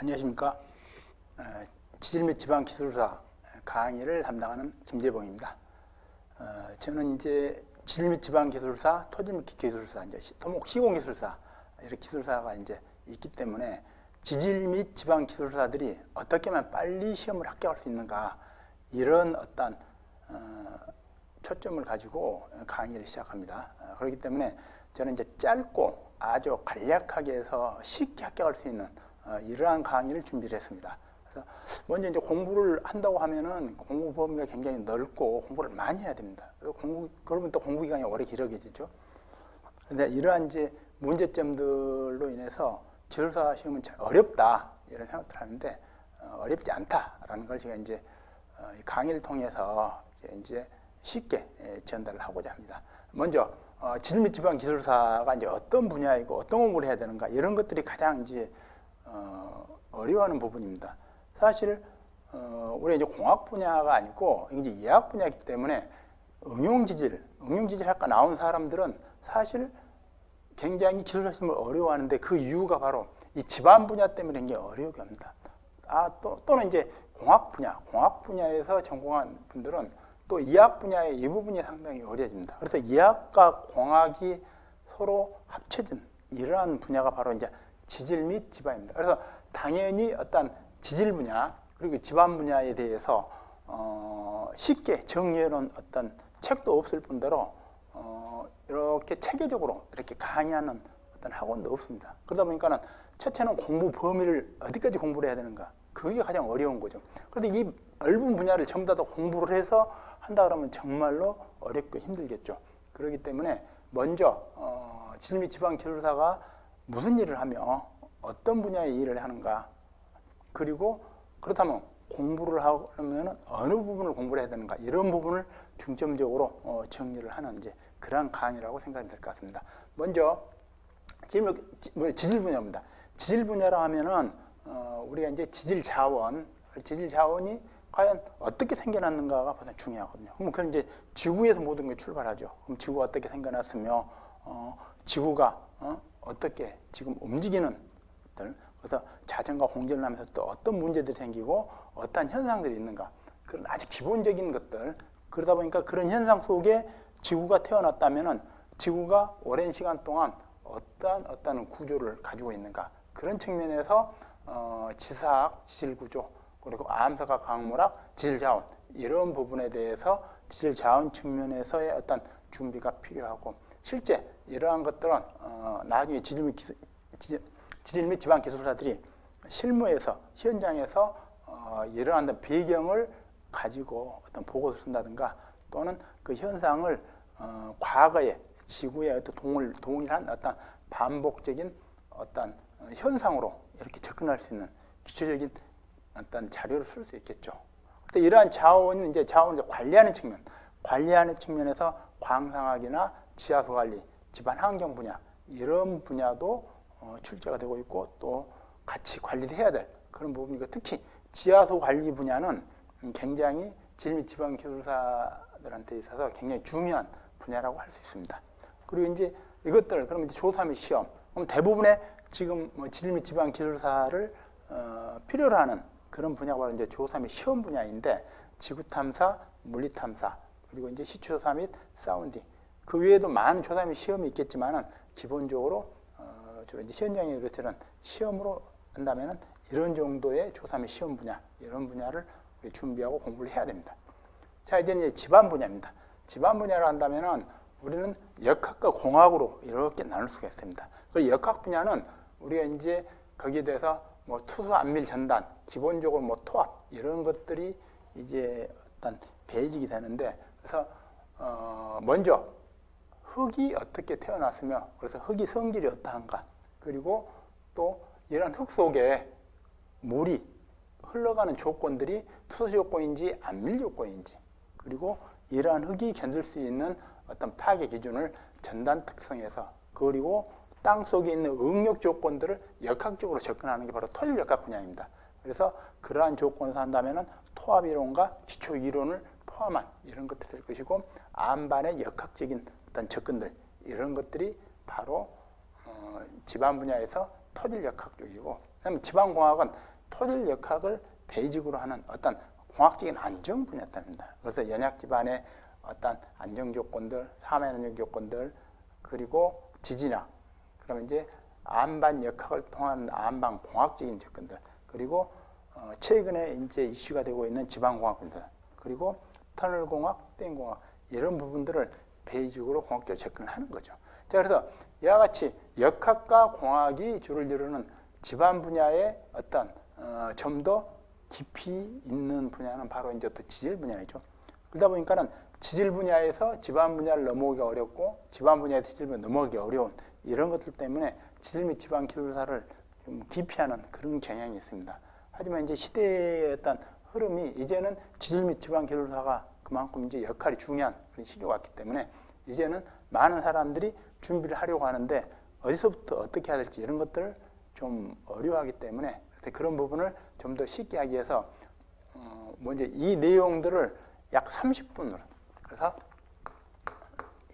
안녕하십니까. 지질 및 지방 기술사 강의를 담당하는 김재봉입니다. 저는 이제 지질 및 지방 기술사, 토지 및 기술사, 이제 토목 시공 기술사 이렇게 기술사가 이제 있기 때문에 지질 및 지방 기술사들이 어떻게 하면 빨리 시험을 합격할 수 있는가 이런 어떤 초점을 가지고 강의를 시작합니다. 그렇기 때문에 저는 이제 짧고 아주 간략하게 해서 쉽게 합격할 수 있는 이러한 강의를 준비를 했습니다. 그래서 먼저 이제 공부를 한다고 하면은 공부 범위가 굉장히 넓고 공부를 많이 해야 됩니다. 그러면 또 공부 기간이 오래 길어지죠. 근데 이러한 이제 문제점들로 인해서 기술사 시험은 참 어렵다 이런 생각들을 하는데 어렵지 않다라는 걸 제가 이제 강의를 통해서 이제 쉽게 전달을 하고자 합니다. 먼저 지질 및 지방 기술사가 이제 어떤 분야이고 어떤 공부를 해야 되는가 이런 것들이 가장 이제 어려워하는 부분입니다. 사실 우리 이제 공학 분야가 아니고 이제 이학 분야이기 때문에 응용지질학과 나온 사람들은 사실 굉장히 기술사 시험을 어려워하는데 그 이유가 바로 이 집안 분야 때문에 굉장히 어려움이 합니다. 또는 이제 공학 분야에서 전공한 분들은 또 이학 분야의 이 부분이 상당히 어려워집니다. 그래서 이학과 공학이 서로 합쳐진 이러한 분야가 바로 이제 지질 및 지방입니다. 그래서 당연히 어떤 지질 분야 그리고 지방 분야에 대해서 쉽게 정리해놓은 어떤 책도 없을 뿐더러 이렇게 체계적으로 이렇게 강의하는 어떤 학원도 없습니다. 그러다 보니까는 첫째는 공부 범위를 어디까지 공부를 해야 되는가 그게 가장 어려운 거죠. 그런데 이 넓은 분야를 전부 다 공부를 해서 한다 그러면 정말로 어렵고 힘들겠죠. 그렇기 때문에 먼저 지질 및 지방 기술사가 무슨 일을 하며 어떤 분야의 일을 하는가 그리고 그렇다면 공부를 하려면 어느 부분을 공부를 해야 되는가 이런 부분을 중점적으로 정리를 하는 이제 그런 강의라고 생각이 될 것 같습니다. 먼저 지질 분야입니다. 지질 분야라 하면은 우리가 이제 지질 자원이 과연 어떻게 생겨났는가가 가장 중요하거든요. 그럼 그건 이제 지구에서 모든 게 출발하죠. 그럼 지구가 어떻게 생겨났으며 지구가 어떻게 지금 움직이는 것들, 그래서 자전과 공전을 하면서 또 어떤 문제들이 생기고 어떤 현상들이 있는가 그런 아주 기본적인 것들. 그러다 보니까 그런 현상 속에 지구가 태어났다면은 지구가 오랜 시간 동안 어떤 구조를 가지고 있는가 그런 측면에서 지사학, 지질구조 그리고 암사각 강물학, 지질자원 이런 부분에 대해서 지질자원 측면에서의 어떤 준비가 필요하고 실제 이러한 것들은 나중에 지질 및 지방 기술사들이 실무에서 현장에서 이러한 배경을 가지고 어떤 보고서를 쓴다든가 또는 그 현상을 과거에 지구의 어떤 동일한 어떤 반복적인 어떤 현상으로 이렇게 접근할 수 있는 기초적인 어떤 자료를 쓸 수 있겠죠. 근데 이러한 자원을 관리하는 측면에서 광상학이나 지하수 관리, 집안 환경 분야 이런 분야도 출제가 되고 있고 또 같이 관리를 해야 될 그런 부분이고 특히 지하수 관리 분야는 굉장히 지질 및 지방 기술사들한테 있어서 굉장히 중요한 분야라고 할 수 있습니다. 그리고 이제 이것들 그러면 이제 조3 및 시험 그럼 대부분의 지금 지질 및 지방 기술사를 필요로 하는 그런 분야가 바로 이제 조3 및 시험 분야인데 지구 탐사, 물리 탐사 그리고 이제 시추조사 및 사운딩 그 외에도 많은 조사 및 시험이 있겠지만은 기본적으로 이제 현장에 이런 시험으로 한다면은 이런 정도의 조사 및 시험 분야 이런 분야를 준비하고 공부를 해야 됩니다. 자 이제 집안 분야입니다. 집안 분야를 한다면은 우리는 역학과 공학으로 이렇게 나눌 수가 있습니다. 그 역학 분야는 우리가 이제 거기에 대해서 뭐 투수, 안밀, 전단, 기본적으로 뭐 토합 이런 것들이 이제 어떤 베이직이 되는데 그래서 먼저 흙이 어떻게 태어났으며 그래서 흙이 성질이 어떠한가 그리고 또 이런 흙 속에 물이 흘러가는 조건들이 투수 조건인지 안밀 조건인지 그리고 이러한 흙이 견딜 수 있는 어떤 파괴 기준을 전단 특성에서 그리고 땅 속에 있는 응력 조건들을 역학적으로 접근하는 게 바로 토질 역학 분야입니다. 그래서 그러한 조건에서 한다면은 토합 이론과 기초 이론을 포함한 이런 것들이 될 것이고 안반의 역학적인 어떤 접근들 이런 것들이 바로 집안 분야에서 토질 역학 쪽이고 왜냐하면 지방공학은 토질 역학을 베이직으로 하는 어떤 공학적인 안정 분야입니다. 그래서 연약 지반의 어떤 안정 조건들, 사면 안정 조건들, 그리고 지진학, 그러면 이제 안반 역학을 통한 안반 공학적인 접근들, 그리고 최근에 이제 이슈가 되고 있는 지방공학분들, 그리고 터널공학, 땡공학 이런 부분들을 베이직으로 공학적으로 접근을 하는 거죠. 자, 그래서 이와 같이 역학과 공학이 주를 이루는 집안 분야의 어떤 좀 더 깊이 있는 분야는 바로 이제 또 지질 분야이죠. 그러다 보니까는 지질 분야에서 집안 분야를 넘어오기 어렵고 집안 분야에서 지질 분야 넘어오기 어려운 이런 것들 때문에 지질 및 지방 기술사를 좀 기피하는 그런 경향이 있습니다. 하지만 이제 시대의 어떤 흐름이 이제는 지질 및 지방 기술사가 그만큼 이제 역할이 중요한 그런 시기가 왔기 때문에 이제는 많은 사람들이 준비를 하려고 하는데 어디서부터 어떻게 해야 될지 이런 것들을 좀 어려워하기 때문에 그런 부분을 좀 더 쉽게 하기 위해서 먼저 이 내용들을 약 30분으로 그래서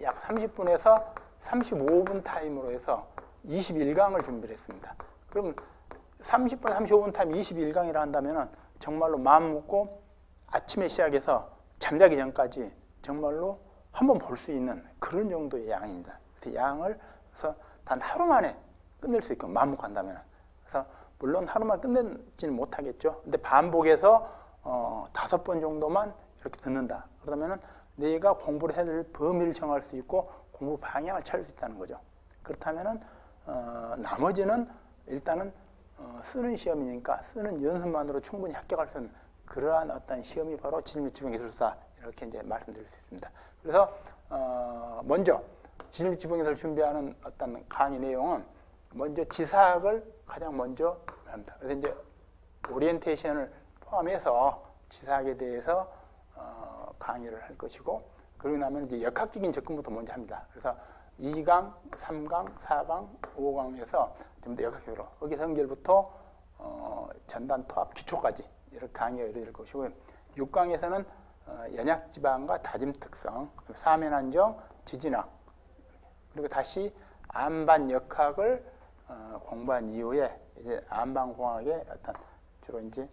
약 30분에서 35분 타임으로 해서 21강을 준비를 했습니다. 그럼 30분, 35분 타임 21강이라 한다면 정말로 마음 먹고 아침에 시작해서 잠자기 전까지 정말로 한번 볼 수 있는 그런 정도의 양입니다. 그 양을 그래서 단 하루 만에 끝낼 수 있고 마음 먹고 한다면 그래서 물론 하루만 끝내지는 못하겠죠. 근데 반복해서 5번 정도만 이렇게 듣는다. 그러면은 내가 공부를 해야 될 범위를 정할 수 있고 공부 방향을 찾을 수 있다는 거죠. 그렇다면은 나머지는 일단은 쓰는 시험이니까 쓰는 연습만으로 충분히 합격할 수 있는 그러한 어떤 시험이 바로 지질 및 지방 기술사 이렇게 이제 말씀드릴 수 있습니다. 그래서 먼저 지질 및 지방 기술을 준비하는 어떤 강의 내용은 먼저 지사학을 가장 먼저 합니다. 그래서 이제 오리엔테이션을 포함해서 지사학에 대해서 강의를 할 것이고 그러고 나면 이제 역학적인 접근부터 먼저 합니다. 그래서 2강, 3강, 4강, 5강에서 좀 더 역학적으로 의기성질부터 전단, 토합, 기초까지 이렇게 강의가 이루어질 것이고요. 6강에서는 연약지방과 다짐 특성, 사면 안정, 지진학 그리고 다시 안반 역학을 공부한 이후에 이제 안반공학의 어떤 주로 이제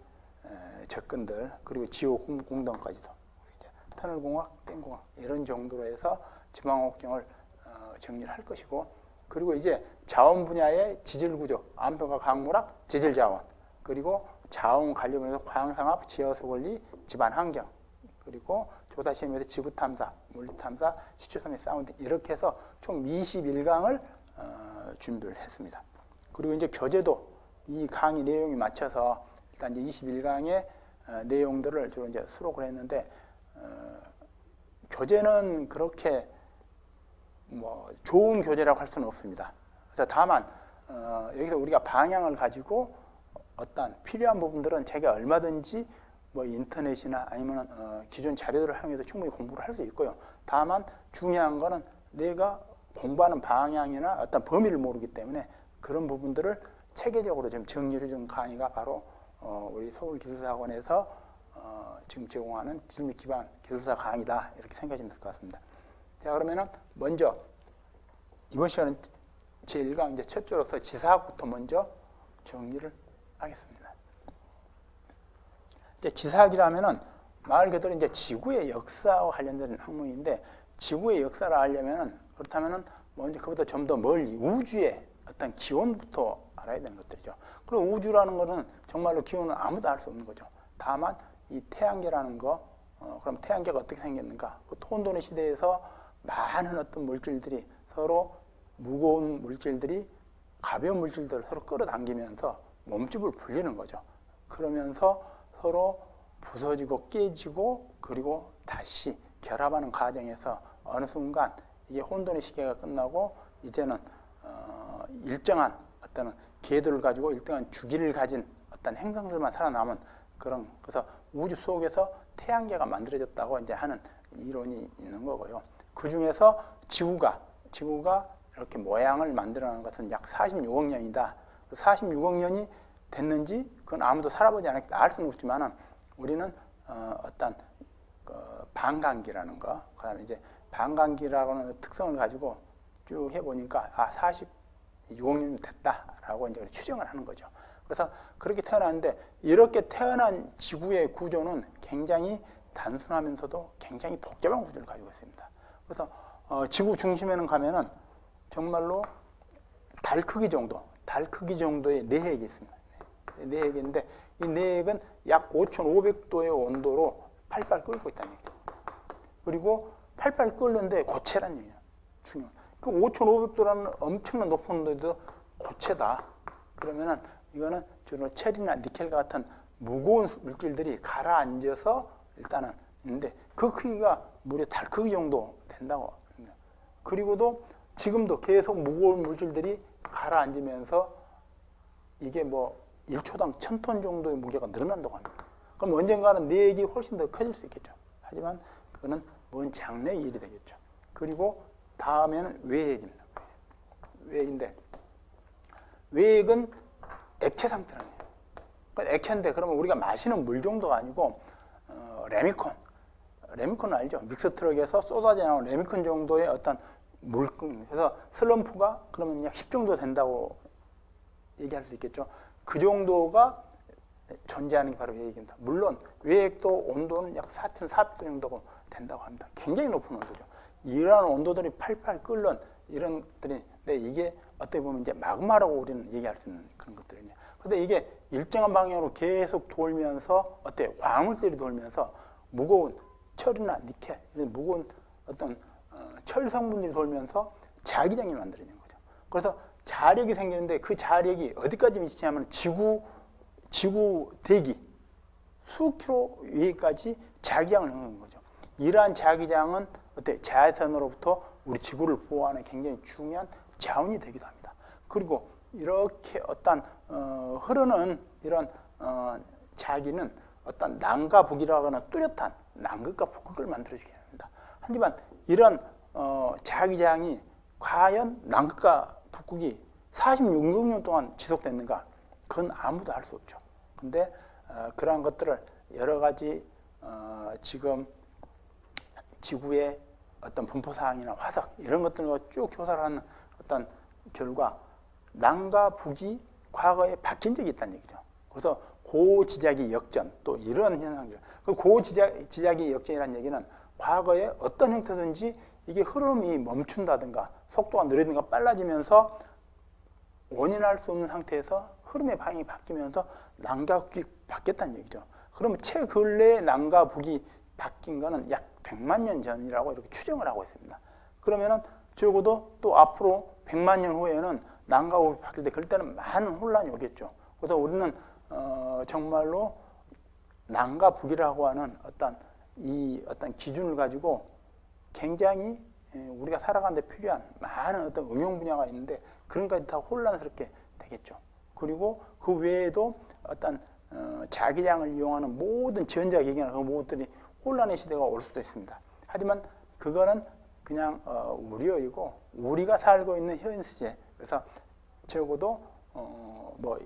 접근들 그리고 지호 공동까지도 터널공학, 땡공학 이런 정도로 해서 지방옥경을 정리를 할 것이고 그리고 이제 자원 분야의 지질구조, 안표가 강물학, 지질자원 그리고 자원 관련해서 광상합, 지하수관리, 집안환경 그리고 조사시험에서 지구탐사, 물리탐사, 시초섬의 사운드 이렇게 해서 총 21강을 준비를 했습니다. 그리고 이제 교재도 이 강의 내용에 맞춰서 일단 이제 21강의 내용들을 주로 이제 수록을 했는데 교재는 그렇게 뭐 좋은 교재라고 할 수는 없습니다. 그래서 다만 여기서 우리가 방향을 가지고 어떤 필요한 부분들은 제가 얼마든지 뭐 인터넷이나 아니면 기존 자료들을 활용해서 충분히 공부를 할 수 있고요. 다만 중요한 거는 내가 공부하는 방향이나 어떤 범위를 모르기 때문에 그런 부분들을 체계적으로 좀 정리를 준 강의가 바로 우리 서울기술사학원에서 지금 제공하는 지질 및 기반 기술사 강의다 이렇게 생각하시면 될 것 같습니다. 자 그러면은 먼저 이번 시간은 제1강 이제 첫 주로서 지사학부터 먼저 정리를 하겠습니다. 이제 지사학이라면은 말 그대로 이제 지구의 역사와 관련된 학문인데 지구의 역사를 알려면은 그렇다면은 먼저 그보다 좀 더 멀리 우주의 어떤 기원부터 알아야 되는 것들이죠. 그리고 우주라는 것은 정말로 기원은 아무도 알 수 없는 거죠. 다만 이 태양계라는 거, 그럼 태양계가 어떻게 생겼는가? 그 혼돈의 시대에서 많은 어떤 물질들이 서로 무거운 물질들이 가벼운 물질들을 서로 끌어당기면서 몸집을 불리는 거죠. 그러면서 서로 부서지고 깨지고 그리고 다시 결합하는 과정에서 어느 순간 이게 혼돈의 시계가 끝나고 이제는 일정한 어떤 궤도를 가지고 일정한 주기를 가진 어떤 행성들만 살아남은 그런 그래서 우주 속에서 태양계가 만들어졌다고 이제 하는 이론이 있는 거고요. 그 중에서 지구가 이렇게 모양을 만들어낸 것은 약 46억 년이다. 46억 년이 됐는지 그건 아무도 살아보지 않았기 알 수는 없지만은 우리는 어떤 반감기라는 거, 그다음에 이제 반감기라고 하는 특성을 가지고 쭉 해보니까 46억 년이 됐다라고 이제 추정을 하는 거죠. 그래서 그렇게 태어났는데 이렇게 태어난 지구의 구조는 굉장히 단순하면서도 굉장히 복잡한 구조를 가지고 있습니다. 그래서 지구 중심에는 가면은 정말로 달 크기 정도의 내핵이 있습니다. 내핵인데 이 내핵은 약 5,500도의 온도로 팔팔 끓고 있다는 얘기죠. 그리고 팔팔 끓는데 고체란 얘기예요. 중요한. 그 5,500도라는 엄청난 높은 온도에도 고체다. 그러면은 이거는 주로 철이나 니켈 같은 무거운 물질들이 가라앉아서 일단은 있는데 그 크기가 무려 달 크기 정도 된다고 합니다. 그리고도 지금도 계속 무거운 물질들이 가라앉으면서 이게 뭐 1초당 1000톤 정도의 무게가 늘어난다고 합니다. 그럼 언젠가는 내핵이 훨씬 더 커질 수 있겠죠. 하지만 그거는 먼 장래의 일이 되겠죠. 그리고 다음에는 외핵입니다. 외핵인데 외핵은 액체 상태라는 거예요. 그러니까 액체인데 그러면 우리가 마시는 물 정도가 아니고 레미콘 알죠? 믹스 트럭에서 쏟아져 나오는 레미콘 정도의 어떤 물금. 그래서 슬럼프가 그러면 약 10 정도 된다고 얘기할 수 있겠죠. 그 정도가 존재하는 게 바로 외핵입니다. 물론 외핵도 온도는 약 4,400도 정도 된다고 합니다. 굉장히 높은 온도죠. 이러한 온도들이 팔팔 끓는 이런 것들인데 이게 어떻게 보면 이제 마그마라고 우리는 얘기할 수 있는 그런 것들이냐. 근데 이게 일정한 방향으로 계속 돌면서 어때 광물들이 돌면서 무거운 철이나 니켈 이런 무거운 어떤 철 성분들이 돌면서 자기장이 만들어지는 거죠. 그래서 자력이 생기는데 그 자력이 어디까지 미치냐면 지구 대기 수킬로 위에까지 자기장을 넣는 거죠. 이러한 자기장은 어때 자외선으로부터 우리 지구를 보호하는 굉장히 중요한 자원이 되기도 합니다. 그리고 이렇게 어떤 흐르는 이런 자기는 어떤 남과 북이라고 하는 뚜렷한 남극과 북극을 만들어주게 합니다. 하지만 이런 자기장이 과연 남극과 북극이 46년 동안 지속됐는가? 그건 아무도 알 수 없죠. 근데 그러한 것들을 여러 가지 지금 지구의 어떤 분포 사항이나 화석 이런 것들과 쭉 조사를 하는 어떤 결과 남과 북이 과거에 바뀐 적이 있다는 얘기죠. 그래서 고지작이 역전 또 이런 현상들. 그 고지작이 역전이라는 얘기는 과거에 어떤 형태든지 이게 흐름이 멈춘다든가 속도가 느리든가 빨라지면서 원인할 수 없는 상태에서 흐름의 방향이 바뀌면서 남과 북이 바뀌었다는 얘기죠. 그럼 최근래에 남과 북이 바뀐 거는 약 100만 년 전이라고 이렇게 추정을 하고 있습니다. 그러면은 적어도 또 앞으로 100만 년 후에는 남과 북이 바뀔 때 그럴 때는 많은 혼란이 오겠죠. 그래서 우리는 정말로 남과 북이라고 하는 어떤 기준을 가지고 굉장히 우리가 살아가는 데 필요한 많은 어떤 응용 분야가 있는데 그런 것까지 다 혼란스럽게 되겠죠. 그리고 그 외에도 어떤 자기장을 이용하는 모든 전자기기나 그 모든 것들이 혼란의 시대가 올 수도 있습니다. 하지만 그거는 그냥 우려이고 우리가 살고 있는 현 시제 그래서 적어도 뭐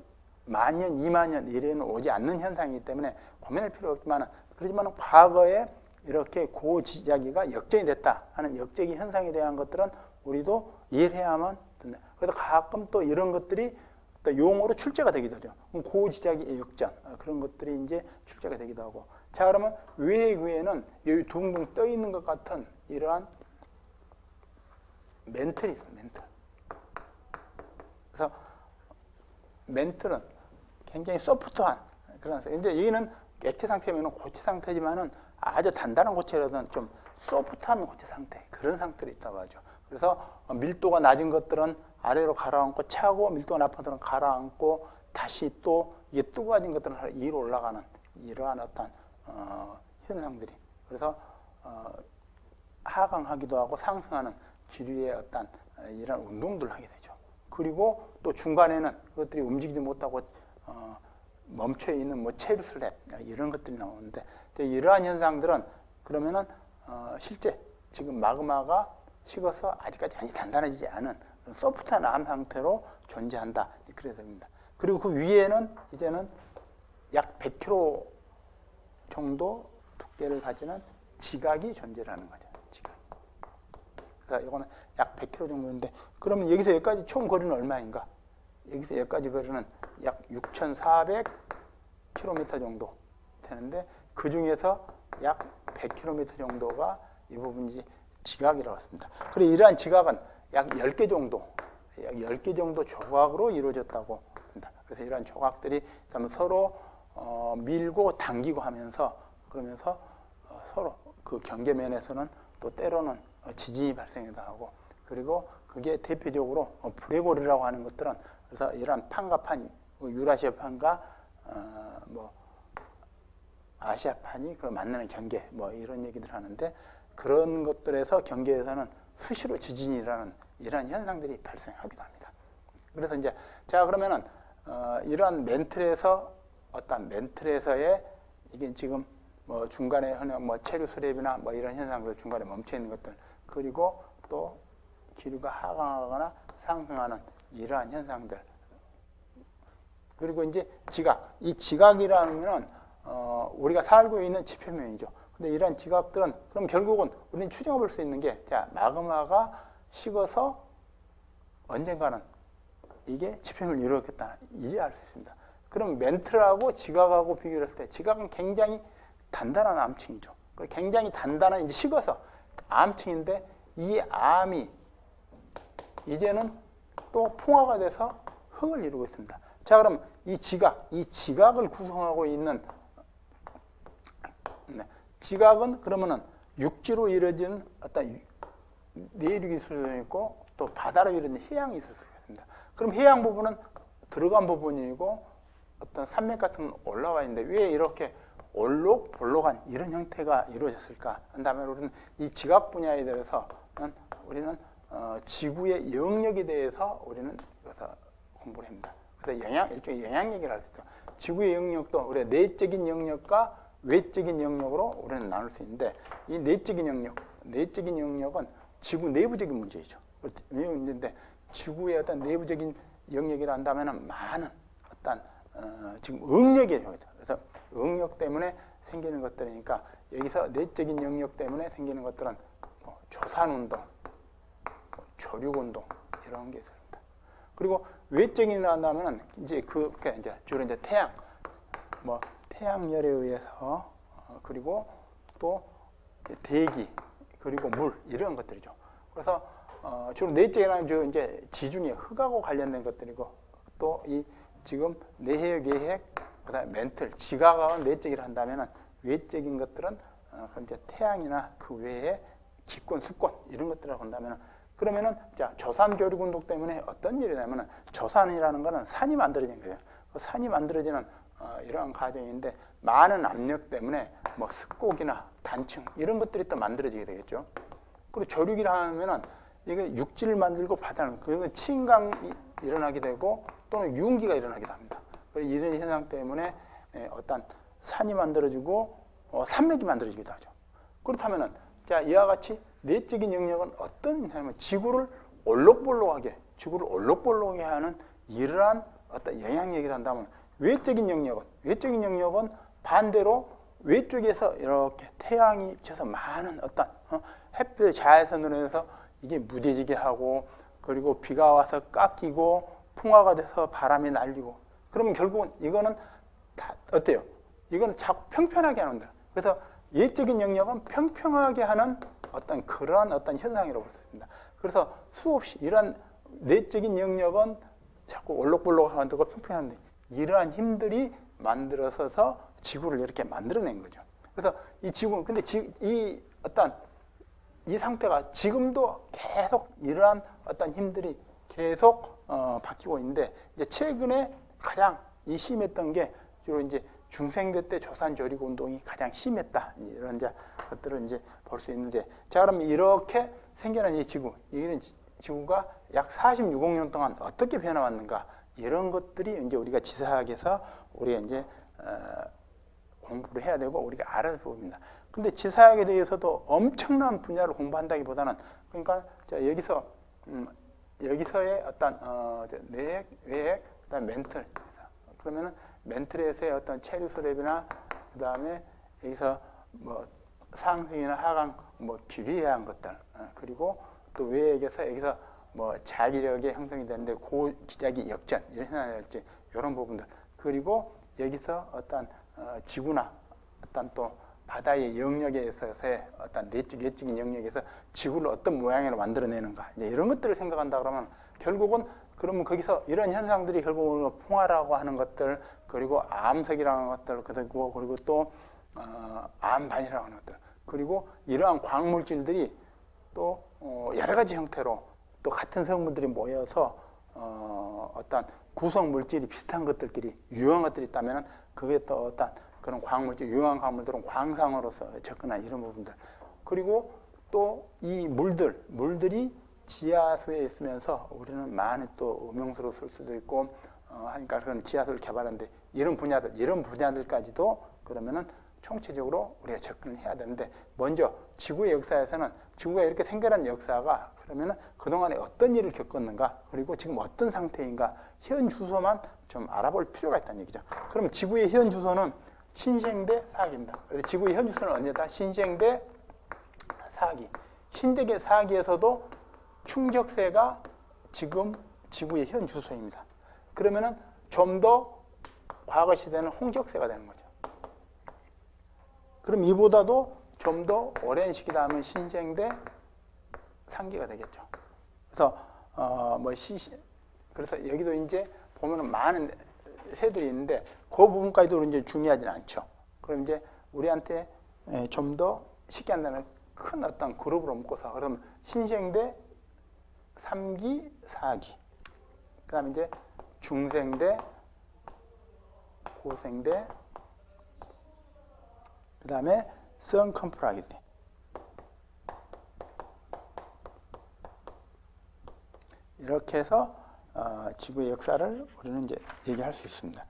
10,000년, 20,000년 이래는 오지 않는 현상이기 때문에 고민할 필요 없지만 그렇지만 과거에 이렇게 고지자기가 역전이 됐다 하는 역적인 현상에 대한 것들은 우리도 이해를 해야만 된다. 그래서 가끔 또 이런 것들이 또 용어로 출제가 되기도 하죠. 고지자기의 역전 그런 것들이 이제 출제가 되기도 하고. 자 그러면 외핵 위에는 여기 둥둥 떠 있는 것 같은 이러한 멘틀이 있어요. 멘틀. 그래서 멘틀은 굉장히 소프트한 그런 이제 얘는 액체 상태면 고체 상태지만은 아주 단단한 고체라든 좀 소프트한 고체 상태 그런 상태로 있다고 하죠. 그래서 밀도가 낮은 것들은 아래로 가라앉고 차고 밀도가 높은 것들은 가라앉고 다시 또 이게 뜨거워진 것들은 위로 올라가는 이러한 어떤 현상들이 그래서 하강하기도 하고 상승하는 기류의 어떤 이런 운동들을 하게 되죠. 그리고 또 중간에는 그것들이 움직이지 못하고 멈춰 있는 뭐 체류슬랩 이런 것들이 나오는데 이러한 현상들은 그러면은 실제 지금 마그마가 식어서 아직까지 완전히 단단해지지 않은 소프트한 암 상태로 존재한다. 그래서 됩니다. 그리고 그 위에는 이제는 약 100km 정도 두께를 가지는 지각이 존재하는 거죠. 지각. 그러니까 이거는 약 100km 정도인데 그러면 여기서 여기까지 총 거리는 얼마인가? 여기서 여기까지 거리는 약 6,400km 정도 되는데 그 중에서 약 100km 정도가 이 부분이 지각이라고 했습니다. 그리고 이러한 지각은 약 10개 정도, 약 10개 정도 조각으로 이루어졌다고 합니다. 그래서 이러한 조각들이 서로 밀고 당기고 하면서 그러면서 서로 그 경계면에서는 또 때로는 지진이 발생하기도 하고 그리고 그게 대표적으로 브레고리라고 하는 것들은 그래서 이러한 판과 판, 유라시아 판과 뭐 아시아판이 그 만나는 경계 뭐 이런 얘기들 하는데 그런 것들에서 경계에서는 수시로 지진이라는 이러한 현상들이 발생하기도 합니다. 그래서 이제 자 그러면은 이러한 멘틀에서 어떤 멘틀에서의 이게 지금 뭐 중간에 흔한 뭐 체류 스랩이나 뭐 이런 현상들 중간에 멈춰 있는 것들 그리고 또 기류가 하강하거나 상승하는 이러한 현상들 그리고 이제 지각 이 지각이라는 우리가 살고 있는 지표면이죠. 근데 이러한 지각들은 그럼 결국은 우리는 추정해 볼 수 있는 게 자 마그마가 식어서 언젠가는 이게 지표면을 이루었겠다 이해할 수 있습니다. 그럼 멘틀하고 지각하고 비교를 했을 때 지각은 굉장히 단단한 암층이죠. 굉장히 단단한 이제 식어서 암층인데 이 암이 이제는 또 풍화가 돼서 흙을 이루고 있습니다. 자 그럼 이 지각을 구성하고 있는 지각은 그러면은 육지로 이루어진 어떤 내륙이 있을 있고 또 바다로 이루어진 해양이 있을 수 있습니다. 그럼 해양 부분은 들어간 부분이고 어떤 산맥 같은 건 올라와 있는데 왜 이렇게 올록볼록한 이런 형태가 이루어졌을까? 한다면 우리는 이 지각 분야에 대해서는 우리는 지구의 영역에 대해서 우리는 여기서 공부를 합니다. 그래서 일종의 영향 얘기를 할 수 있죠. 지구의 영역도 우리가 내적인 영역과 외적인 영역으로 우리는 나눌 수 있는데 이 내적인 영역은 지구 내부적인 문제이죠. 왜 문제인데 지구의 어떤 내부적인 영역이라 한다면은 많은 어떤 지금 응력이에요. 그래서 응력 때문에 생기는 것들이니까 여기서 내적인 영역 때문에 생기는 것들은 뭐 조산운동, 조륙운동 이런 게 있습니다. 그리고 외적인이라 한다면은 이제 그러니까 이제 주로 이제 태양, 뭐 태양열에 의해서 그리고 또 대기 그리고 물 이런 것들이죠. 그래서 주로 내적이라는 주 이제 지중해 흙하고 관련된 것들이고 또 이 지금 내해역, 외해역, 그다음에 멘틀, 지각하고 내적이라 한다면은 외적인 것들은 이제 태양이나 그 외에 기권, 수권 이런 것들을 본다면은 그러면은 자 조산 조륙 운동 때문에 어떤 일이 나면은 조산이라는 거는 산이 만들어진 거예요. 그 산이 만들어지는 이러한 과정인데 많은 압력 때문에 뭐 습곡이나 단층 이런 것들이 또 만들어지게 되겠죠. 그리고 조륙이라 하면은 이게 육지를 만들고 바다는 그건 침강이 일어나게 되고 또는 유흥기가 일어나기도 합니다. 그래서 이런 현상 때문에 어떤 산이 만들어지고 산맥이 만들어지기도 하죠. 그렇다면은 자 이와 같이 내적인 영역은 어떤 현상이냐면 지구를 올록볼록하게 하는 이러한 어떤 영향력이 한다면 외적인 영역은 반대로 외쪽에서 이렇게 태양이 비쳐서 많은 어떤 햇빛의 자외선으로 해서 이게 무뎌지게 하고 그리고 비가 와서 깎이고 풍화가 돼서 바람이 날리고 그러면 결국은 이거는 다 어때요? 이거는 자꾸 평평하게 하는다. 그래서 예적인 영역은 평평하게 하는 어떤 그러한 어떤 현상이라고 볼 수 있습니다. 그래서 수없이 이러한 내적인 영역은 자꾸 올록볼록 만들고 평평한데 이러한 힘들이 만들어서서 지구를 이렇게 만들어낸 거죠. 그래서 이 지구, 근데 이 어떤 이 상태가 지금도 계속 이러한 어떤 힘들이 계속 바뀌고 있는데 이제 최근에 가장 이 심했던 게 주로 이제 중생대 때 조산 조립 운동이 가장 심했다 이런 이제 것들을 이제 볼 수 있는데 자 그럼 이렇게 생겨난 이 지구, 이는 지구가 약 46억 년 동안 어떻게 변화왔는가 이런 것들이 이제 우리가 지사학에서 우리가 이제 공부를 해야 되고 우리가 알아야 됩니다. 근데 지사학에 대해서도 엄청난 분야를 공부한다기보다는 그러니까 자 여기서의 어떤 내핵, 외핵, 그다음 멘틀 그러면은 멘틀에서의 어떤 체류 스랩이나 그다음에 여기서 뭐 상승이나 하강, 뭐 기류에 한 것들 그리고 또 외핵에서 여기서 뭐 자기력의 형성이 되는데 고기자기 역전 이런 현상이랄지 이런 부분들 그리고 여기서 어떤 지구나 어떤 또 바다의 영역에 있어서의 어떤 내적인 영역에서 지구를 어떤 모양으로 만들어내는가 이제 이런 것들을 생각한다 그러면 결국은 그러면 거기서 이런 현상들이 결국은 풍화라고 하는 것들 그리고 암석이라는 것들 그리고 또 암반이라고 하는 것들 그리고 이러한 광물질들이 또 여러 가지 형태로 또 같은 성분들이 모여서 어떤 구성 물질이 비슷한 것들끼리 유효한 것들이 있다면 그게 또 어떤 그런 광물질 유효한 광물들은 광상으로서 접근한 이런 부분들 그리고 또 이 물들이 지하수에 있으면서 우리는 많이 또 음용수로 쓸 수도 있고 하니까 그런 지하수를 개발하는데 이런 분야들까지도 그러면은 총체적으로 우리가 접근을 해야 되는데 먼저 지구의 역사에서는 지구가 이렇게 생겨난 역사가 그러면은 그동안에 어떤 일을 겪었는가 그리고 지금 어떤 상태인가 현 주소만 좀 알아볼 필요가 있다는 얘기죠. 그럼 지구의 현 주소는 신생대 사기입니다. 지구의 현 주소는 언제다? 신생대 사기. 신대계 사기에서도 충격세가 지금 지구의 현 주소입니다. 그러면은 좀 더 과거 시대는 홍적세가 되는 거죠. 그럼 이보다도 좀 더 오랜 시기다 하면 신생대 상기가 되겠죠. 그래서 그래서 여기도 이제 보면은 많은 새들이 있는데 그 부분까지도 이제 중요하지는 않죠. 그럼 이제 우리한테 좀 더 쉽게 한다는 큰 어떤 그룹으로 묶어서 그럼 신생대 3기, 4기 그다음에 이제 중생대, 고생대 그다음에 성컴프라기대 이렇게 해서 지구의 역사를 우리는 이제 얘기할 수 있습니다.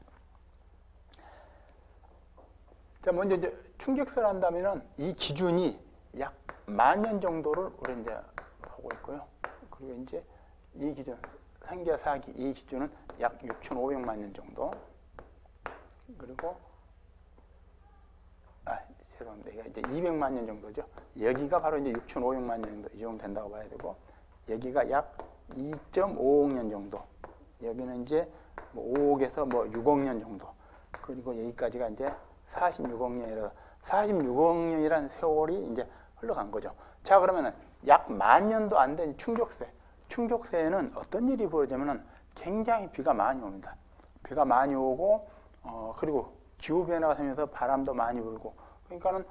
자, 먼저 이제 충격세를 한다면은 이 기준이 약 10,000년 정도를 우리 이제 보고 있고요. 그리고 이제 이 기준, 3기와 4기 이 기준은 약 6,500만 년 정도. 그리고 죄송합니다. 이게 이제 200만 년 정도죠. 여기가 바로 이제 6,500만 년 정도 이 정도 된다고 봐야 되고 여기가 약 2.5억 년 정도. 여기는 이제 5억에서 6억 년 정도. 그리고 여기까지가 이제 46억 년이라 46억 년이라는 세월이 이제 흘러간 거죠. 자, 그러면은 약 10,000년도 안 된 충격세. 충격세에는 어떤 일이 벌어지면은 굉장히 비가 많이 옵니다. 비가 많이 오고 그리고 기후 변화가 생겨서 바람도 많이 불고 그러니까는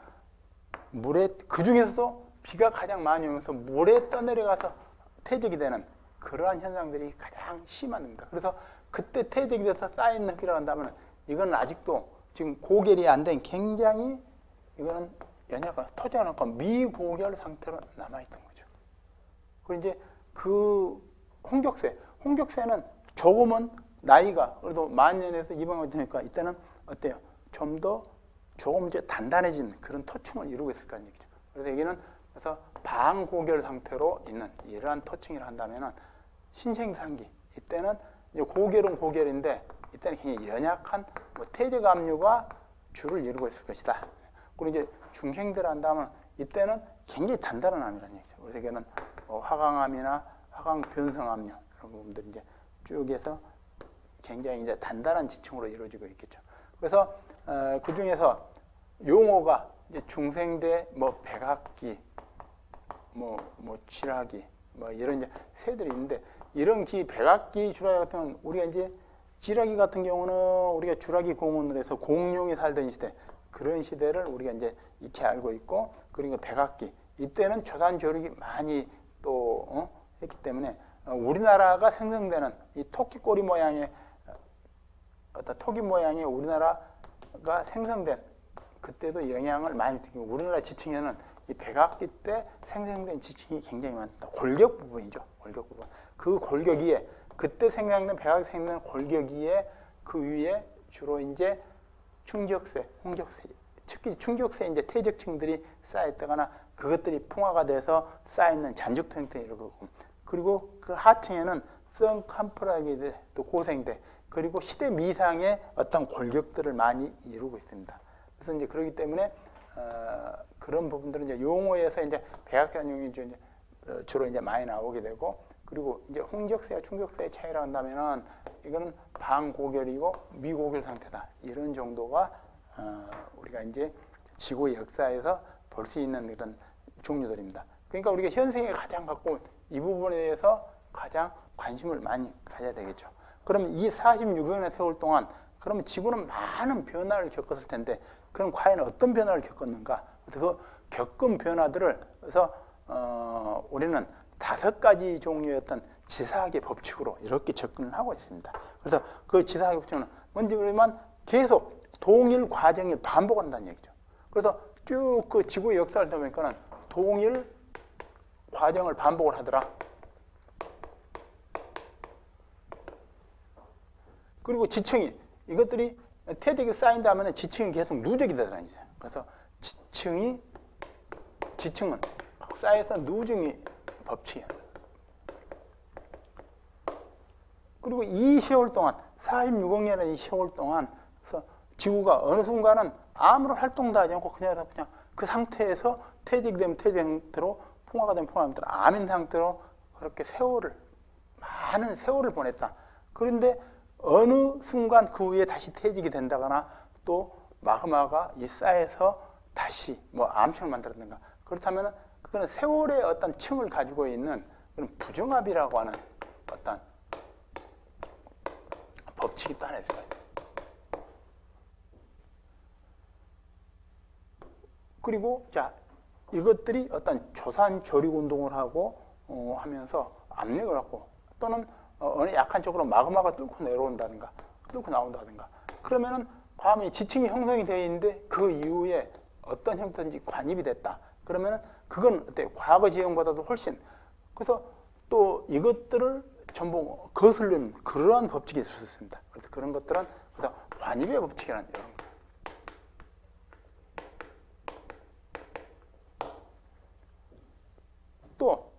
물에 그 중에서도 비가 가장 많이 오면서 물에 떠내려가서 퇴적이 되는 그러한 현상들이 가장 심한 겁니다. 그래서 그때 퇴적이 돼서 쌓인 흙이라고 한다면 이건 아직도 지금 고결이 안 된 굉장히 이거는 연약한 토지가 미고결 상태로 남아있던 거죠. 그리고 이제 그 홍격세는 조금은 나이가 그래도 10,000년에서 200년 되니까 이때는 어때요? 좀 더 조금 이제 단단해진 그런 토층을 이루고 있을 거라는 얘기죠. 그래서 여기는 그래서 방고결 상태로 있는 이러한 토층이라 한다면은 신생상기 이때는 이제 고결은 고결인데 이때는 굉장히 연약한 퇴적 압류가 주를 이루고 있을 것이다. 그리고 이제 중생대를 한다면 이때는 굉장히 단단한 암이라는 얘기죠. 그래서 이게는 화강암이나 화강 변성 압류 이런 부분들이 이제 쭉 해서 굉장히 이제 단단한 지층으로 이루어지고 있겠죠. 그래서 그 중에서 용어가 이제 중생대, 백악기, 쥐라기, 이런 이제 새들이 있는데 이런 백악기, 쥐라기 같은 건 우리가 이제 쥐라기 같은 경우는 우리가 쥐라기 공원을 해서 공룡이 살던 시대 그런 시대를 우리가 이제 익히 알고 있고 그리고 백악기 이때는 조산 조력이 많이 또 했기 때문에 우리나라가 생성되는 이 토끼꼬리 모양의 어떤 토끼 모양의 우리나라가 생성된 그때도 영향을 많이 받고 우리나라 지층에는 이 백악기 때 생성된 지층이 굉장히 많다. 골격 부분이죠. 골격 부분. 그 골격 위에 그때 생성된 백악기 생성된 골격 위에 그 위에 주로 이제 충격세, 홍적세, 특히 충격세 이제 퇴적층들이 쌓여있다거나 그것들이 풍화가 돼서 쌓여있는 잔죽토 형태를 이루고 그리고 그 하층에는 성캄프라기대 또 고생대 그리고 시대 미상의 어떤 골격들을 많이 이루고 있습니다. 그래서 이제 그렇기 때문에 그런 부분들은 이제 용어에서 이제 백악기라는 용이 주로 이제 많이 나오게 되고 그리고 이제 홍적세와 충격세의 차이라 한다면은 이거는 반고결이고 미고결 상태다. 이런 정도가 우리가 이제 지구의 역사에서 볼 수 있는 그런 종류들입니다. 그러니까 우리가 현생에 가장 갖고 이 부분에 대해서 가장 관심을 많이 가져야 되겠죠. 그러면 이 46여 년의 세월 동안 그러면 지구는 많은 변화를 겪었을 텐데 그럼 과연 어떤 변화를 겪었는가? 그래서 그 겪은 변화들을 그래서 우리는 5가지 종류의 지사학의 법칙으로 이렇게 접근을 하고 있습니다. 그래서 그 지사학의 법칙은 뭔지 모르지만 계속 동일 과정이 반복한다는 얘기죠. 그래서 쭉 그 지구의 역사를 보니까는 동일 과정을 반복을 하더라. 그리고 지층이 이것들이 퇴직이 쌓인다면 지층이 계속 누적이 되더라는 거죠. 그래서 지층은 쌓여서 누적이 법칙이에요. 그리고 이 세월 동안 46억 년의 이 세월 동안 그래서 지구가 어느 순간은 아무런 활동도 하지 않고 그냥 그 상태에서 퇴직이 되면 퇴직 상태로 풍화가 되면 풍화 상태로 암인 상태로 그렇게 많은 세월을 보냈다. 그런데 어느 순간 그 후에 다시 퇴직이 된다거나 또 마그마가 이 쌓여서 다시 뭐 암층을 만들었든가 그렇다면 그거는 세월의 어떤 층을 가지고 있는 그런 부정합이라고 하는 어떤 법칙이 또 하나 있어요. 그리고 자 이것들이 어떤 조산 조력 운동을 하고 하면서 압력을 갖고 또는 어느 약한 쪽으로 마그마가 뚫고 내려온다든가 뚫고 나온다든가 그러면은 과감히 지층이 형성이 되어 있는데 그 이후에 어떤 형태인지 관입이 됐다. 그러면은 그건 어때? 과거 지형보다도 훨씬 그래서 또 이것들을 전부 거스르는 그러한 법칙이 있을 수 있습니다. 그래서 그런 것들은 그래서 관입의 법칙이라는 이런 거. 또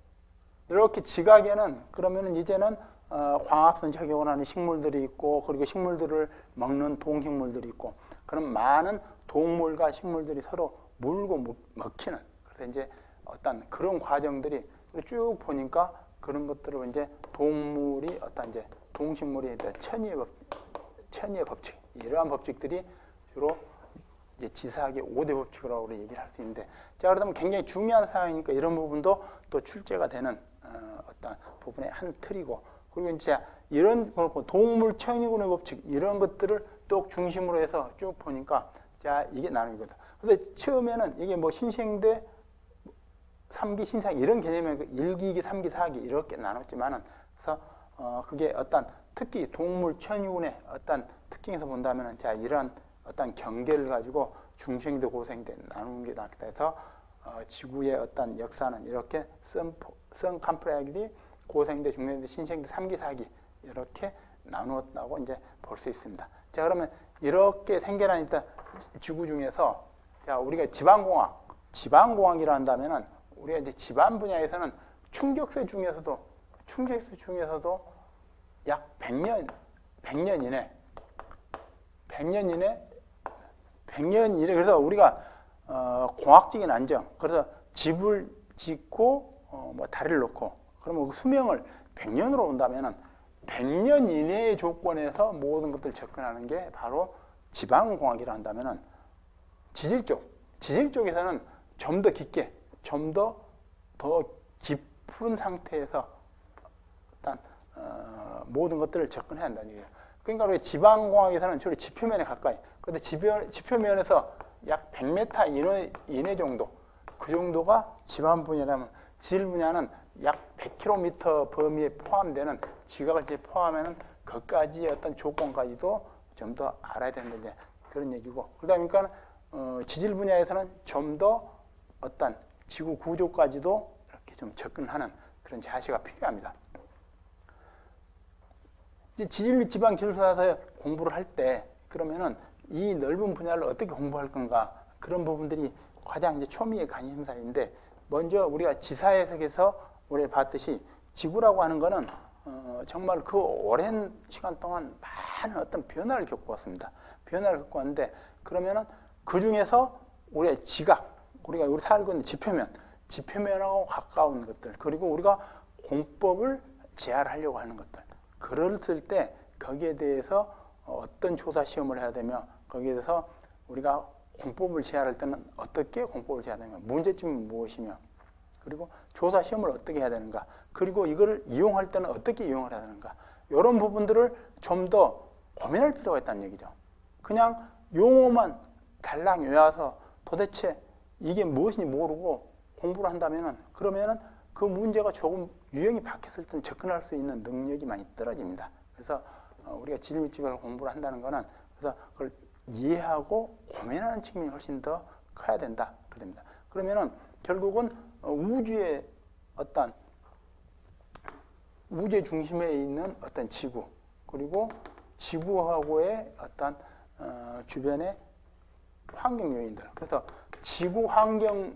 이렇게 지각에는 그러면은 이제는 광합성 작용을 하는 식물들이 있고 그리고 식물들을 먹는 동식물들이 있고 그런 많은 동물과 식물들이 서로 물고 먹히는 그래서 이제 어떤 그런 과정들이 쭉 보니까 그런 것들을 이제 동물이 어떤 이제 동식물이 천의의 법칙 이러한 법칙들이 주로 이제 지사학의 5대 법칙이라고 얘기를 할 수 있는데 자 그러면 굉장히 중요한 사항이니까 이런 부분도 또 출제가 되는 어떤 부분의 한 틀이고 그리고 이제 이런 동물 천의군의 법칙 이런 것들을 또 중심으로 해서 쭉 보니까 자 이게 나누거든. 근데 처음에는 이게 뭐 신생대 3기 신상 이런 개념의 1기, 2기, 3기, 4기 이렇게 나눴지만은 그래서 그게 어떤 특히 동물 천의군의 어떤 특징에서 본다면은 자 이러한 어떤 경계를 가지고 중생대, 고생대 나누는 게 낫다 해서 지구의 어떤 역사는 이렇게 썬 고생대, 중생대, 신생대, 3기, 4기 이렇게 나누었다고 이제 볼 수 있습니다. 자 그러면 이렇게 생겨난 일단 지구 중에서 자 우리가 지방공학이라 한다면은 우리가 이제 지방 분야에서는 충격세 중에서도 약 100년 이내 그래서 우리가 공학적인 안정 그래서 집을 짓고 뭐 다리를 놓고 그러면 그 수명을 100년으로 온다면은 100년 이내의 조건에서 모든 것들을 접근하는 게 바로 지방공학이라 한다면은 지질 쪽에서는 좀 더 깊게 좀 더 깊은 상태에서 일단 모든 것들을 접근해야 한다는 얘기예요. 그러니까 우리 지방공학에서는 주로 지표면에 가까이 그런데 지표면에서 약 100m 이내 정도 그 정도가 지방 분야라면 지질 분야는 약 100km 범위에 포함되는 지각을 포함하는 그까지의 어떤 조건까지도 좀 더 알아야 되는 그런 얘기고 그러다 보니까 지질 분야에서는 좀 더 어떤 지구 구조까지도 이렇게 좀 접근하는 그런 자세가 필요합니다. 이제 지질 및 지방 기술사에서 공부를 할 때 그러면은 이 넓은 분야를 어떻게 공부할 건가 그런 부분들이 가장 이제 초미의 관심사인데 먼저 우리가 지사해석에서 우리 봤듯이 지구라고 하는 거는 정말 그 오랜 시간 동안 많은 어떤 변화를 겪었습니다. 변화를 겪고 왔는데 그러면은 그 중에서 우리의 우리 살고 있는 지표면하고 가까운 것들 그리고 우리가 공법을 제하를 하려고 하는 것들. 그랬을 때 거기에 대해서 어떤 조사 시험을 해야 되며 거기에 대해서 우리가 공법을 제하할 때는 어떻게 공법을 제해야 되는가, 문제점은 무엇이며, 그리고 조사 시험을 어떻게 해야 되는가, 그리고 이걸 이용할 때는 어떻게 이용을 해야 되는가, 이런 부분들을 좀 더 고민할 필요가 있다는 얘기죠. 그냥 용어만 달랑 외워서 도대체 이게 무엇인지 모르고 공부를 한다면은, 그러면은 그 문제가 조금 유형이 바뀌었을 때는 접근할 수 있는 능력이 많이 떨어집니다. 그래서 우리가 지질 및 지방을 공부를 한다는 거는, 그래서 그걸 이해하고 고민하는 측면이 훨씬 더 커야 된다. 그럽니다. 그러면은 결국은 우주의 어떤 우주의 중심에 있는 어떤 지구, 그리고 지구하고의 어떤 주변의 환경 요인들. 그래서 지구 환경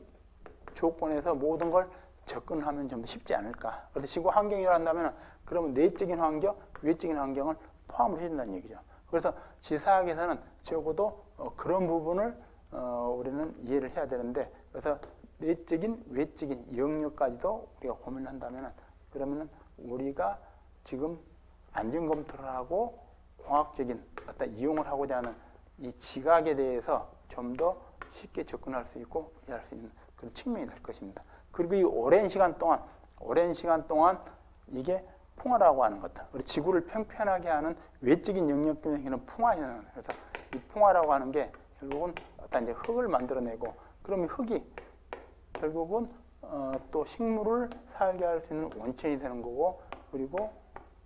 조건에서 모든 걸 접근하면 좀 쉽지 않을까. 그래서 지구 환경이라 한다면 그러면 내적인 환경, 외적인 환경을 포함을 해야 된다는 얘기죠. 그래서 지사학에서는 적어도 그런 부분을 우리는 이해를 해야 되는데, 그래서 내적인, 외적인 영역까지도 우리가 고민을 한다면, 그러면은 우리가 지금 안전검토를 하고 공학적인 어떤 이용을 하고자 하는 이 지각에 대해서 좀 더 쉽게 접근할 수 있고 이해할 수 있는 그런 측면이 될 것입니다. 그리고 이 오랜 시간 동안 이게 풍화라고 하는 것들, 그리고 지구를 평평하게 하는 외적인 영역 중에는 풍화에는, 그래서 이 풍화라고 하는 게 결국은 어떤 이제 흙을 만들어내고, 그러면 흙이 결국은 또 식물을 살게 할 수 있는 원천이 되는 거고, 그리고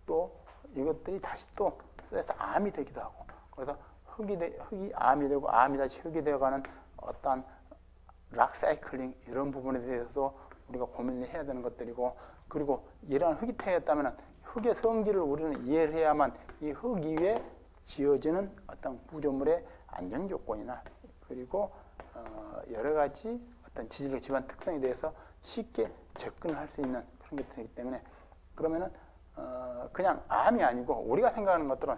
또 이것들이 다시 또 쇠에서 암이 되기도 하고, 그래서 흙이 암이 되고 암이 다시 흙이 되어가는 어떤 락 사이클링, 이런 부분에 대해서도 우리가 고민을 해야 되는 것들이고, 그리고 이러한 흙이 태어났다면 흙의 성질을 우리는 이해를 해야만 이 흙 위에 지어지는 어떤 구조물의 안전 조건이나, 그리고 여러 가지 어떤 지질적 집안 특성에 대해서 쉽게 접근할 수 있는 그런 것들이기 때문에, 그러면은 그냥 암이 아니고 우리가 생각하는 것들은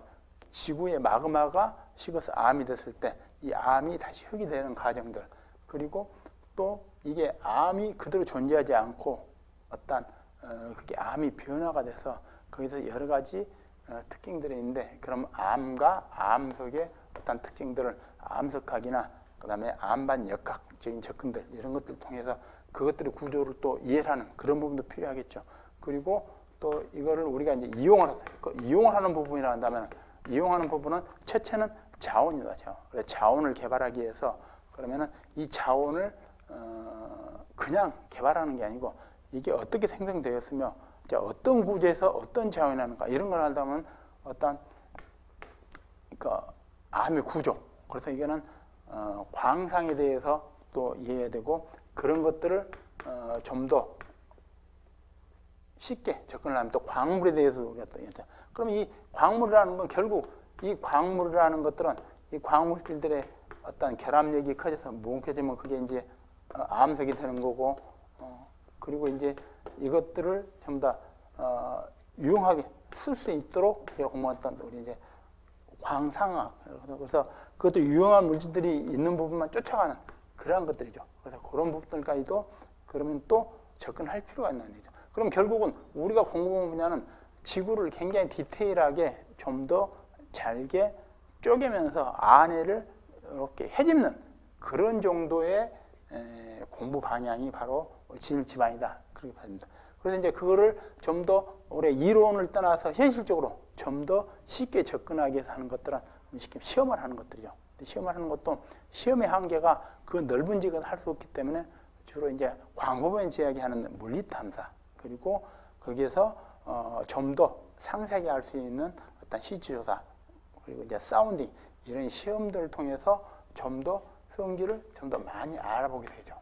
지구의 마그마가 식어서 암이 됐을 때 이 암이 다시 흙이 되는 과정들, 그리고 또 이게 암이 그대로 존재하지 않고 어떤 그게 암이 변화가 돼서 거기서 여러 가지 특징들이 있는데, 그럼 암과 암 속의 어떤 특징들을 암석학이나 그다음에 암반 역학적인 접근들, 이런 것들을 통해서 그것들의 구조를 또 이해를 하는 그런 부분도 필요하겠죠. 그리고 또 이거를 우리가 이제 이용을 하는 부분이라 한다면, 이용하는 부분은 첫째는 자원이다. 자원을 개발하기 위해서, 그러면은 이 자원을 그냥 개발하는 게 아니고 이게 어떻게 생성되었으며 어떤 구조에서 어떤 자원이 나는가, 이런 걸 한다면 어떤 그러니까 암의 구조, 그래서 이거는 광상에 대해서 또 이해해야 되고, 그런 것들을 좀 더 쉽게 접근을 하면 또 광물에 대해서 우리가 또 이해하자. 그럼 이 광물이라는 건 결국 이 광물이라는 것들은 이 광물질들의 어떤 결합력이 커져서 뭉켜지면 그게 이제 암석이 되는 거고, 그리고 이제 이것들을 전부 다 유용하게 쓸 수 있도록 우리가 공부했던 우리 이제 광상학, 그래서 그것도 유용한 물질들이 있는 부분만 쫓아가는 그러한 것들이죠. 그래서 그런 부분들까지도 그러면 또 접근할 필요가 있는 거죠. 그럼 결국은 우리가 공부하는 분야는 지구를 굉장히 디테일하게 좀 더 잘게 쪼개면서 안에를 이렇게 헤집는 그런 정도의 공부 방향이 바로 지질 지방이다, 그렇게 봐집니다. 그래서 이제 그거를 좀 더 우리 이론을 떠나서 현실적으로 좀 더 쉽게 접근하게 해서 하는 것들은 쉽게 시험을 하는 것들이죠. 시험을 하는 것도 시험의 한계가 그 넓은 지역에서 할 수 없기 때문에 주로 이제 광범위한 지역에 하는 물리 탐사, 그리고 거기에서 좀 더 상세하게 할 수 있는 어떤 시추조사, 그리고 이제 사운딩, 이런 시험들을 통해서 좀 더 성질을 좀 더 많이 알아보게 되죠.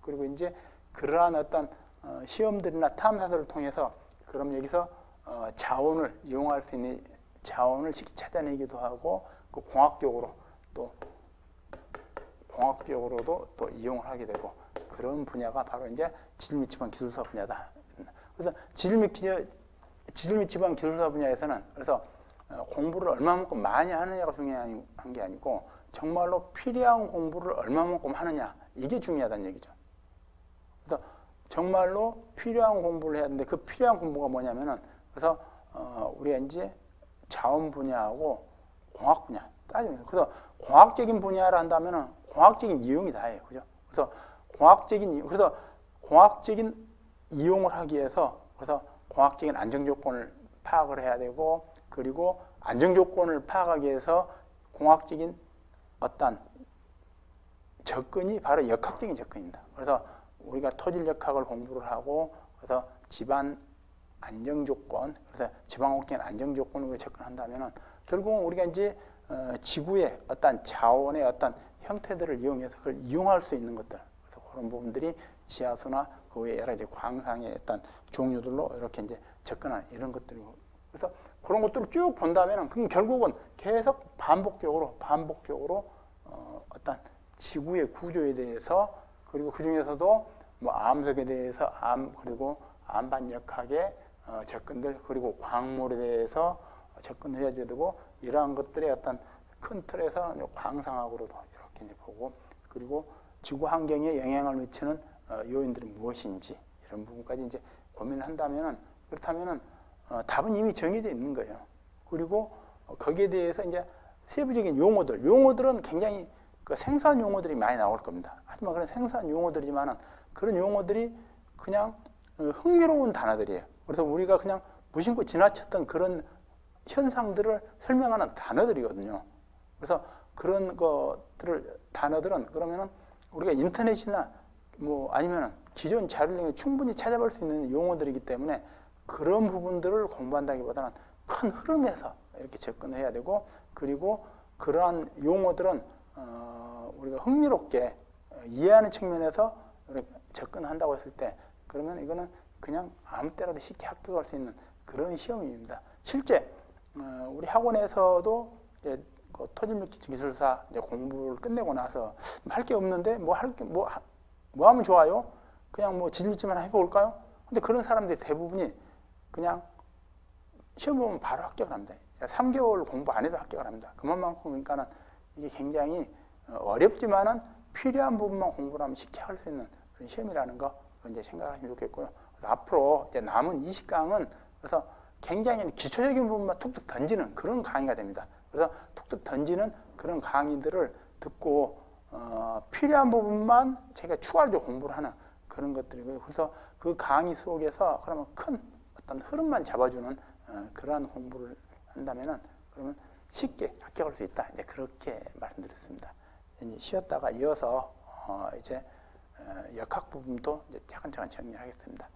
그리고 이제 그러한 어떤 시험들이나 탐사들을 통해서 그럼 여기서 자원을 이용할 수 있는 자원을 쉽게 찾아내기도 하고, 그 공학적으로도 또 이용을 하게 되고, 그런 분야가 바로 이제 지질 및 지방 기술사 분야다. 그래서 지질 및 지방 기술사 분야에서는 그래서 공부를 얼마만큼 많이 하느냐가 중요한 게 아니고 정말로 필요한 공부를 얼마만큼 하느냐, 이게 중요하다는 얘기죠. 그래서 정말로 필요한 공부를 해야 되는데 그 필요한 공부가 뭐냐면은 그래서 우리가 이제 자원 분야하고 공학 분야 따지면 그래서 공학적인 분야를 한다면은 공학적인 이용이 다예요, 그죠? 그래서 공학적인 이용을 하기 위해서 그래서 공학적인 안정 조건을 파악을 해야 되고 그리고 안정 조건을 파악하기 위해서 공학적인 어떤 접근이 바로 역학적인 접근입니다. 그래서 우리가 토질역학을 공부를 하고 그래서 집안 안정 조건, 그래서 지방환경 안정 조건으로 접근한다면은 결국은 우리가 이제 지구의 어떤 자원의 어떤 형태들을 이용해서 그걸 이용할 수 있는 것들, 그래서 그런 부분들이 지하수나 그 외에 여러 가지 광상의 어떤 종류들로 이렇게 이제 접근하는 이런 것들이고, 그래서 그런 것들을 쭉 본다면은 그럼 결국은 계속 반복적으로 어떤 지구의 구조에 대해서 그리고 그 중에서도 뭐 암석에 대해서 그리고 암반역학의 접근들 그리고 광물에 대해서 접근을 해야 되고 이러한 것들의 어떤 큰 틀에서 광상학으로도 이렇게 보고 그리고 지구 환경에 영향을 미치는 요인들이 무엇인지 이런 부분까지 이제 고민한다면은 그렇다면은 답은 이미 정해져 있는 거예요. 그리고 거기에 대해서 이제 세부적인 용어들은 굉장히 그 생소한 용어들이 많이 나올 겁니다. 하지만 그런 생소한 용어들이지만은 그런 용어들이 그냥 흥미로운 단어들이에요. 그래서 우리가 그냥 무심코 지나쳤던 그런 현상들을 설명하는 단어들이거든요. 그래서 그런 단어들은 그러면은 우리가 인터넷이나 뭐 아니면은 기존 자료를 충분히 찾아볼 수 있는 용어들이기 때문에 그런 부분들을 공부한다기보다는 큰 흐름에서 이렇게 접근을 해야 되고 그리고 그러한 용어들은 우리가 흥미롭게 이해하는 측면에서 이렇게 접근한다고 했을 때 그러면 이거는 그냥 아무 때라도 쉽게 합격할 수 있는 그런 시험입니다. 실제 우리 학원에서도 이제 토질물기술사 이제 공부를 끝내고 나서 할 게 없는데 뭐 하면 좋아요? 그냥 뭐 지질지만 해볼까요? 근데 그런 사람들이 대부분이 그냥 시험 보면 바로 합격을 합니다. 3개월 공부 안 해도 합격을 합니다. 그만큼 그러니까는 이게 굉장히 어렵지만은 필요한 부분만 공부를 하면 쉽게 할 수 있는 그런 시험이라는 거 이제 생각하시면 좋겠고요. 그래서 앞으로 이제 남은 20강은 그래서 굉장히 기초적인 부분만 툭툭 던지는 그런 강의가 됩니다. 그래서 툭툭 던지는 그런 강의들을 듣고 필요한 부분만 제가 추가적으로 공부를 하는 그런 것들이고요. 그래서 그 강의 속에서 그러면 큰 어떤 흐름만 잡아주는 그러한 공부를 한다면은 그러면 쉽게 합격할 수 있다. 이제 그렇게 말씀드렸습니다. 이제 쉬었다가 이어서 이제 역학 부분도 이제 차근차근 정리하겠습니다.